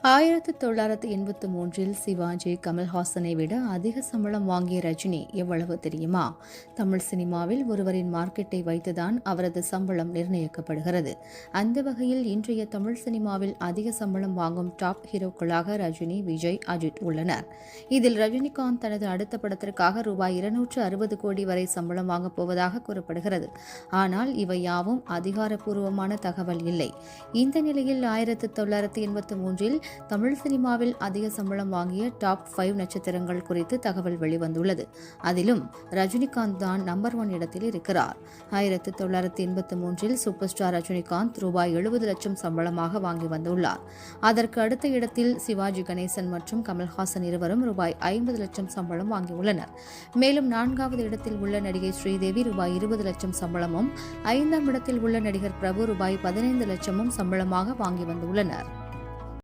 1983 சிவாஜி கமல்ஹாசனை விட அதிக சம்பளம் வாங்கிய ரஜினி எவ்வளவு தெரியுமா? தமிழ் சினிமாவில் ஒருவரின் மார்க்கெட்டை வைத்துதான் அவரது சம்பளம் நிர்ணயிக்கப்படுகிறது. அந்த வகையில் இன்றைய தமிழ் சினிமாவில் அதிக சம்பளம் வாங்கும் டாப் ஹீரோக்களாக ரஜினி, விஜய், அஜித் உள்ளனர். இதில் ரஜினிகாந்த் தனது அடுத்த படத்திற்காக ரூபாய் 260 கோடி வரை சம்பளம் வாங்கப் போவதாக கூறப்படுகிறது. ஆனால் இவை யாவும் அதிகாரப்பூர்வமான தகவல் இல்லை. இந்த நிலையில் 1983 தமிழ் சினிமாவில் அதிக சம்பளம் வாங்கிய டாப் 5 நட்சத்திரங்கள் குறித்து தகவல் வெளிவந்துள்ளது. அதிலும் ரஜினிகாந்த் தான் நம்பர் 1 இடத்தில் இருக்கிறார். 1983 சூப்பர் ஸ்டார் ரஜினிகாந்த் ரூபாய் 70 லட்சம் சம்பளமாக வாங்கி வந்துள்ளார். அதற்கு அடுத்த இடத்தில் சிவாஜி கணேசன் மற்றும் கமல்ஹாசன் இருவரும் ரூபாய் 50 லட்சம் சம்பளம் வாங்கியுள்ளனர். மேலும் 4வது இடத்தில் உள்ள நடிகை ஸ்ரீதேவி ரூபாய் 20 லட்சம் சம்பளமும், 5ஆம் இடத்தில் உள்ள நடிகர் பிரபு ரூபாய் 15 லட்சமும் சம்பளமாக வாங்கி வந்துள்ளனர்.